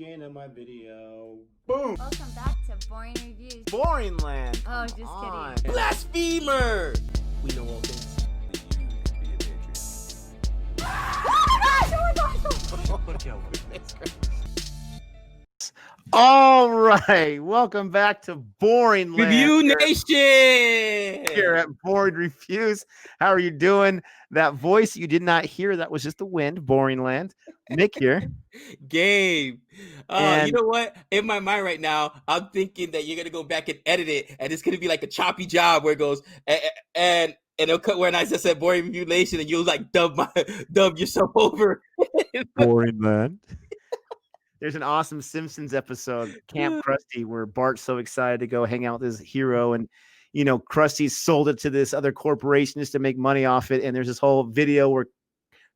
beginning of my video. Boom! Welcome back to Boring Reviews. Boring land. Oh, just on. kidding. Blasphemer! We know all things. All right, welcome back to Boring Land. Review Nation Here at Boring Reviews. How are you doing? That voice you did not hear, that was just the wind. Boring Land. Nick here. Game. And- you know what? In my mind right now, I'm thinking that you're gonna go back and edit it, and it's gonna be like a choppy job where it goes and it'll cut where I just said Boring Review Nation, and you'll like dub yourself over. Boring Land. There's an awesome Simpsons episode, Camp Krusty, where Bart's so excited to go hang out with his hero, and Krusty sold it to this other corporation just to make money off it. And there's this whole video where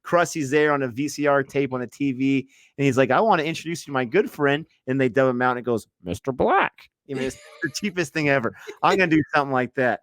Krusty's there on a VCR tape on a TV, and he's like, "I want to introduce you to my good friend," and they dub him out, and it goes, "Mr. Black." It's the cheapest thing ever. I'm gonna do something like that.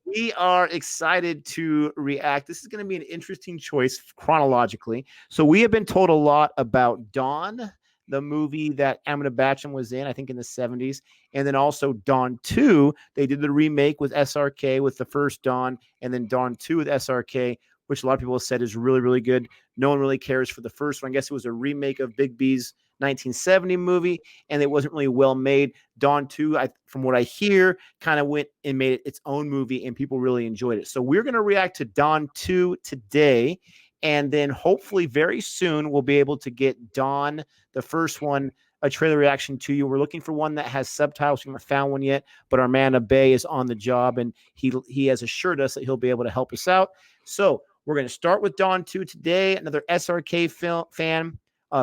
We are excited to react. This is going to be an interesting choice chronologically. So we have been told a lot about Dawn, the movie that Amitabh Bachchan was in, I think in the 70s. And then also Dawn 2. They did the remake with SRK with the first Dawn, and then Dawn 2 with SRK, which a lot of people have said is really, really good. No one really cares for the first one. I guess it was a remake of Big B's 1970 movie, and it wasn't really well made. Dawn 2, from what I hear, kind of went and made it its own movie, and people really enjoyed it. So we're going to react to Dawn 2 today, and then hopefully very soon we'll be able to get Dawn, the first one, a trailer reaction to you. We're looking for one that has subtitles. We haven't found one yet, but our man Abey is on the job, and he has assured us that he'll be able to help us out. So we're going to start with Dawn 2 today, another SRK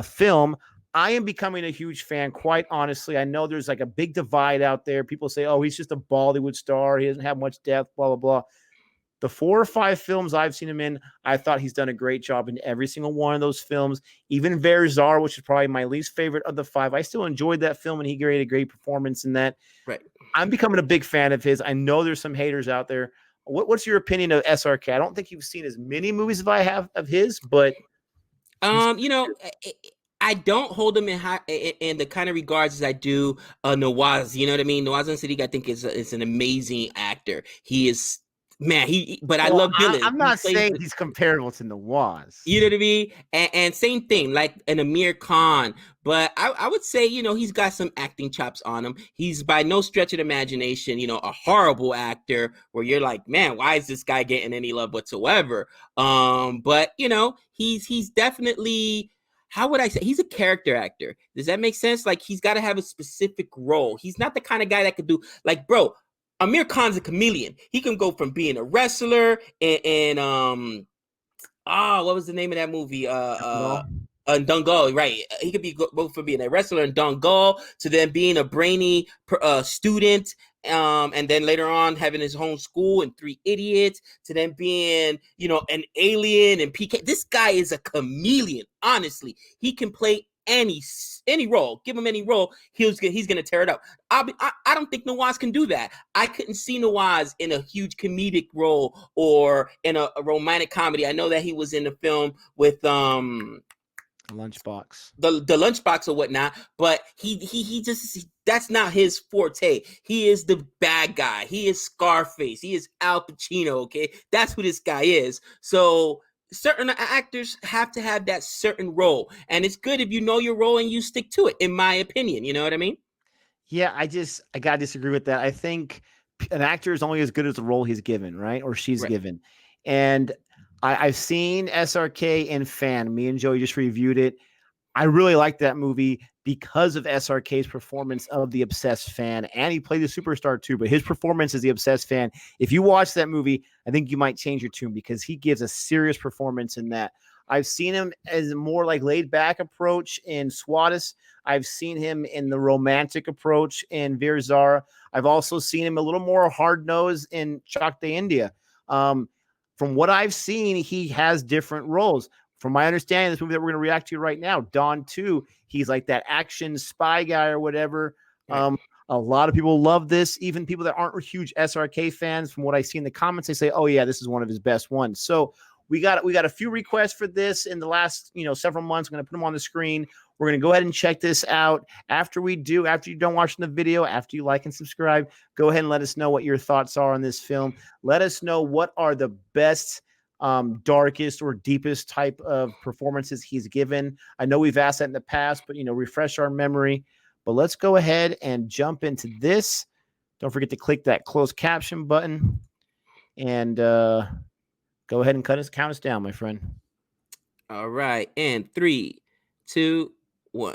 film. I am becoming a huge fan, quite honestly. I know there's like a big divide out there. People say, oh, he's just a Bollywood star. He doesn't have much depth, blah, blah, blah. The 4 or 5 films I've seen him in, I thought he's done a great job in every single one of those films. Even Verzar, which is probably my least favorite of the 5. I still enjoyed that film, and he gave a great performance in that. Right. I'm becoming a big fan of his. I know there's some haters out there. What's your opinion of SRK? I don't think you've seen as many movies as I have of his, but I don't hold him in the kind of regards as I do Nawaz. You know what I mean? Nawaz Siddiqui, I think, is an amazing actor. He is, man. I love Dylan. I'm not saying he's comparable to Nawaz. You know what I mean? And same thing, like an Amir Khan. But I would say, he's got some acting chops on him. He's by no stretch of the imagination, a horrible actor where you're like, man, why is this guy getting any love whatsoever? But he's definitely, how would I say? He's a character actor. Does that make sense? Like, he's got to have a specific role. He's not the kind of guy that could do, like, bro, Amir Khan's a chameleon. He can go from being a wrestler and what was the name of that movie? Dangal, right? He could be both from being a wrestler in Dangal to then being a brainy student, and then later on having his own school and 3 Idiots, to then being an alien and PK. This guy is a chameleon. Honestly, he can play any role. Give him any role, he's gonna tear it up. I don't think Nawaz can do that. I couldn't see Nawaz in a huge comedic role or in a romantic comedy. I know that he was in the film with Lunchbox, the Lunchbox or whatnot, but he just, that's not his forte. He is the bad guy. He is Scarface. He is Al Pacino. Okay, that's who this guy is. So certain actors have to have that certain role, and it's good if you know your role and you stick to it, in my opinion. You know what I mean? Yeah, I gotta disagree with that. I think an actor is only as good as the role he's given, right? Or she's given. And I've seen SRK and Fan. Me and Joey just reviewed it. I really liked that movie because of SRK's performance of the obsessed fan, and he played the superstar too, but his performance as the obsessed fan, if you watch that movie, I think you might change your tune because he gives a serious performance in that. I've seen him as a more like laid back approach in Swatis. I've seen him in the romantic approach in Veer Zara. I've also seen him a little more hard nosed in Chak De India. From what I've seen, he has different roles. From my understanding, this movie that we're going to react to right now, Dawn 2, he's like that action spy guy or whatever. A lot of people love this. Even people that aren't huge SRK fans, from what I see in the comments, they say, oh, yeah, this is one of his best ones. So we got a few requests for this in the last several months. I'm going to put them on the screen. We're going to go ahead and check this out. After you're done watching the video, after you like and subscribe, go ahead and let us know what your thoughts are on this film. Let us know what are the best, darkest or deepest type of performances he's given. I know we've asked that in the past, but refresh our memory. But let's go ahead and jump into this. Don't forget to click that closed caption button and go ahead and count us down, my friend. All right. And 3, 2, 1.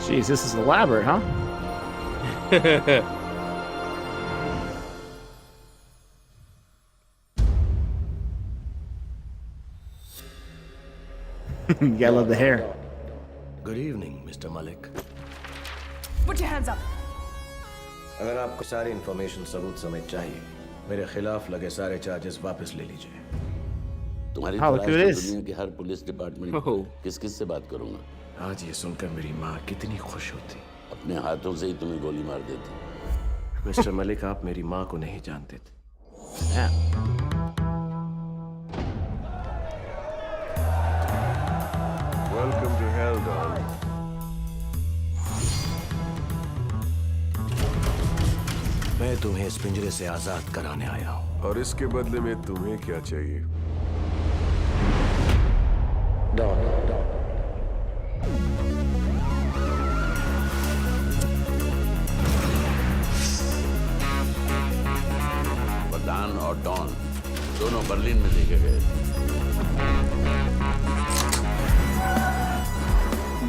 Jeez, this is elaborate, huh? You gotta love the hair. Good evening, Mr. Malik. Put your hands up. अगर आपको सारी information सबूत समेत चाहिए, मेरे खिलाफ लगे सारे चार्जेस वापस ले लीजिए। तुम्हारी Oh, look तलाश who तो it is. दुनिया के हर पुलिस डिपार्टमेंट Oh. किस किस से बात करूंगा। आज ये सुनकर मेरी माँ कितनी खुश होती। अपने हाथों से ही तुम्हें गोली मार देती। मिस्टर मलिक, आप मेरी माँ को नहीं जानते थे। Yeah. Welcome to hell, Don. मैं तुम्हें इस पिंजरे से आजाद कराने आया हूँ। और इसके बदले में तुम्हें क्या चाहिए? बदान और डॉन दोनों बर्लिन में देखे गए थे।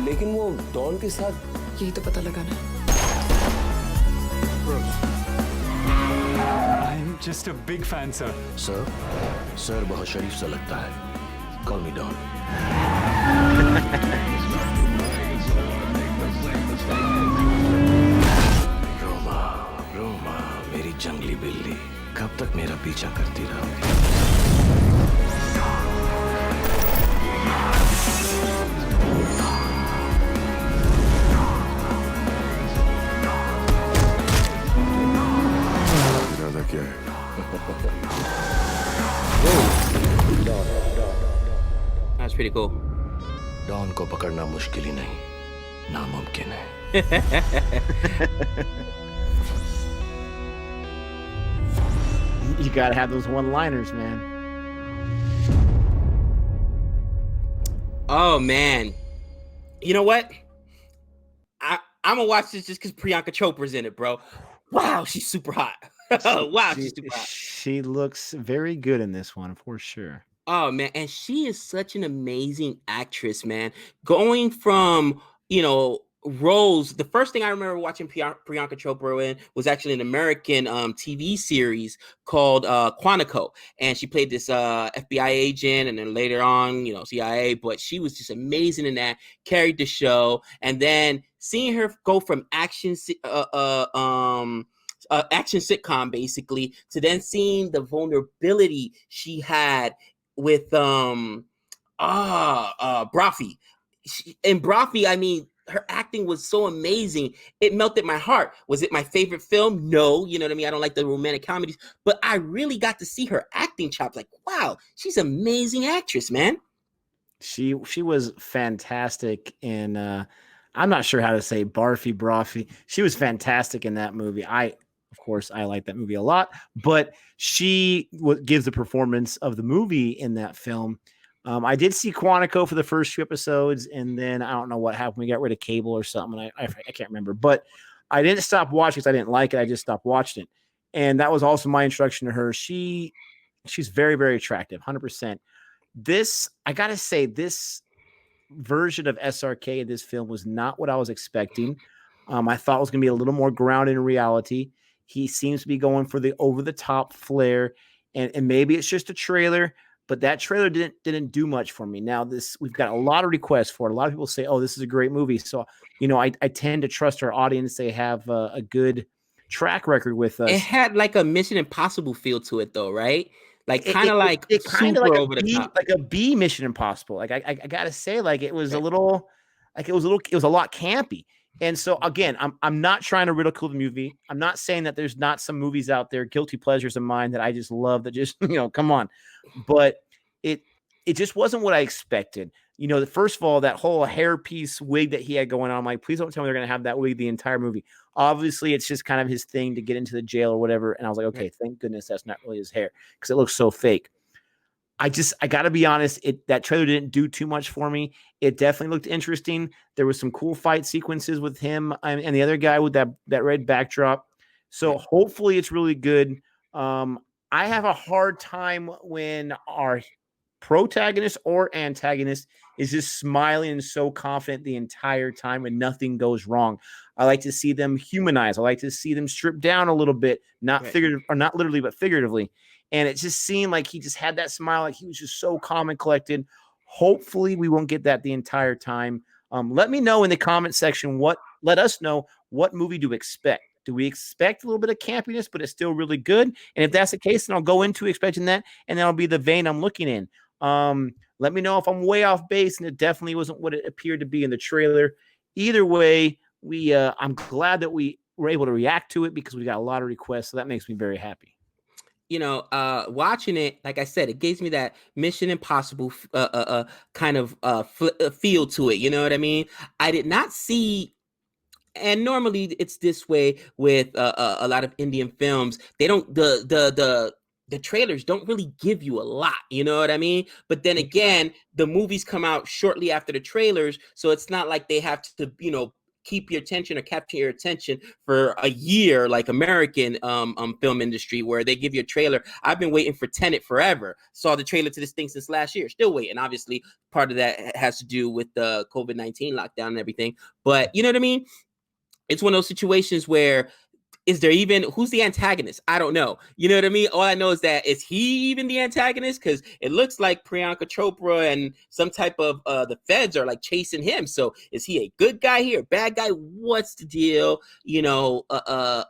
लेकिन वो डॉन के साथ यही तो पता लगाना है। I'm just a big fan, sir. Sir बहुत शरीफ सा लगता है। Call me Don. रोमा, मेरी जंगली बिल्ली, कब तक मेरा पीछा करती रहोगी? इरादा क्या है? That's pretty cool. डॉन को पकड़ना मुश्किल ही नहीं, नामुमकिन है। You gotta have those one-liners, man. Oh man. You know what? I'm gonna watch this just because Priyanka Chopra's in it, bro. Wow, she's super hot. Wow, she's super hot. She looks very good in this one, for sure. Oh man, and she is such an amazing actress, man. Going from, roles, the first thing I remember watching Priyanka Chopra in was actually an American TV series called Quantico, and she played this FBI agent, and then later on, CIA. But she was just amazing in that, carried the show, and then seeing her go from action sitcom basically to then seeing the vulnerability she had with Brophy. In Brophy, I mean, her acting was so amazing. It melted my heart. Was it my favorite film? No, you know what I mean? I don't like the romantic comedies, but I really got to see her acting chops. Like, wow, she's an amazing actress, man. She was fantastic in I'm not sure how to say Brophy. She was fantastic in that movie. Of course, I like that movie a lot, but she gives the performance of the movie in that film. I did see Quantico for the first 2 episodes, and then I don't know what happened. We got rid of cable or something. I can't remember, but I didn't stop watching because I didn't like it. I just stopped watching it, and that was also my introduction to her. She's very, very attractive, 100%. I gotta say, this version of SRK in this film was not what I was expecting. I thought it was gonna be a little more grounded in reality. He seems to be going for the over-the-top flair, and maybe it's just a trailer. But that trailer didn't do much for me. Now we've got a lot of requests for it. A lot of people say, "Oh, this is a great movie." So I tend to trust our audience. They have a good track record with us. It had like a Mission Impossible feel to it, though, right? Like kind of like it kind of super like over the top. like a B Mission Impossible. Like I gotta say, like it was a little, it was a lot campy. And so again, I'm not trying to ridicule the movie. I'm not saying that there's not some movies out there, guilty pleasures of mine that I just love that just, come on. But it just wasn't what I expected. First of all, that whole hairpiece wig that he had going on, I'm like, please don't tell me they're going to have that wig the entire movie. Obviously, it's just kind of his thing to get into the jail or whatever. And I was like, okay, thank goodness that's not really his hair because it looks so fake. I got to be honest, that trailer didn't do too much for me. It definitely looked interesting. There was some cool fight sequences with him and the other guy with that red backdrop. So hopefully it's really good. I have a hard time when our protagonist or antagonist is just smiling and so confident the entire time and nothing goes wrong. I like to see them humanized. I like to see them stripped down a little bit, not figurative or not literally, but figuratively. And it just seemed like he just had that smile, like he was just so calm and collected. Hopefully we won't get that the entire time. Let me know in the comment section let us know what movie do we expect. Do we expect a little bit of campiness, but it's still really good? And if that's the case, then I'll go into expecting that, and that'll be the vein I'm looking in. Let me know if I'm way off base, and it definitely wasn't what it appeared to be in the trailer. Either way, I'm glad that we were able to react to it because we got a lot of requests, so that makes me very happy. Watching it, like I said, it gives me that Mission Impossible kind of feel to it. You know what I mean? I did not see, and normally it's this way with a lot of Indian films. They don't the trailers don't really give you a lot. You know what I mean? But then again, the movies come out shortly after the trailers, so it's not like they have to keep your attention or capture your attention for a year like American film industry where they give you a trailer. I've been waiting for Tenet forever. Saw the trailer to this thing since last year. Still waiting. Obviously, part of that has to do with the COVID-19 lockdown and everything. But you know what I mean? It's one of those situations where who's the antagonist? I don't know. You know what I mean? All I know is that is he even the antagonist? Because it looks like Priyanka Chopra and some type of the feds are like chasing him. So is he a good guy here? Bad guy? What's the deal?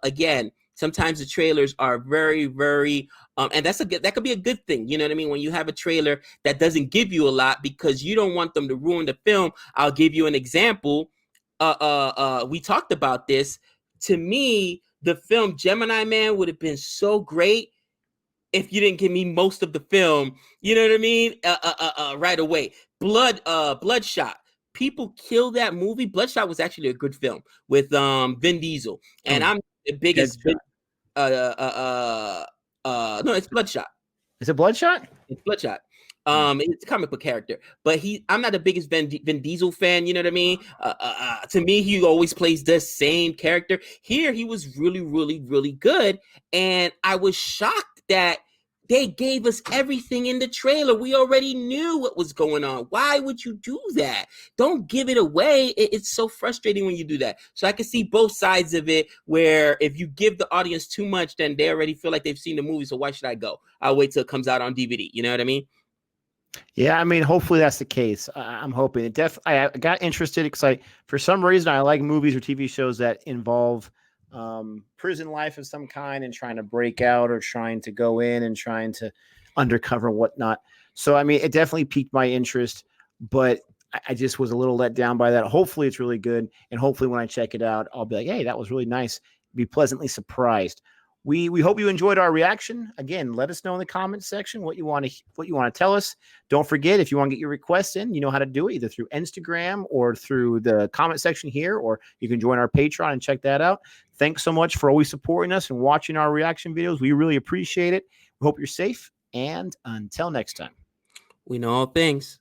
Again, sometimes the trailers are very, very and that could be a good thing. You know what I mean? When you have a trailer that doesn't give you a lot because you don't want them to ruin the film. I'll give you an example. We talked about this. To me, the film Gemini Man would have been so great if you didn't give me most of the film. You know what I mean? Right away. Bloodshot. People kill that movie. Bloodshot was actually a good film with Vin Diesel, and I'm the biggest. No, it's Bloodshot. Is it Bloodshot? It's Bloodshot. It's a comic book character, but I'm not the biggest Vin Diesel fan. You know what I mean? To me, he always plays the same character. Here, he was really, really, really good, and I was shocked that they gave us everything in the trailer. We already knew what was going on. Why would you do that? Don't give it away. It's so frustrating when you do that. So I can see both sides of it, where if you give the audience too much, then they already feel like they've seen the movie. So why should I go? I'll wait till it comes out on DVD. You know what I mean? Yeah, I mean, hopefully that's the case. I'm hoping it. I got interested because for some reason, I like movies or TV shows that involve prison life of some kind and trying to break out or trying to go in and trying to undercover and whatnot. So, I mean, it definitely piqued my interest, but I just was a little let down by that. Hopefully it's really good. And hopefully when I check it out, I'll be like, hey, that was really nice. Be pleasantly surprised. We hope you enjoyed our reaction. Again, let us know in the comments section what you want to tell us. Don't forget, if you want to get your requests in, you know how to do it, either through Instagram or through the comment section here, or you can join our Patreon and check that out. Thanks so much for always supporting us and watching our reaction videos. We really appreciate it. We hope you're safe, and until next time. We know all things.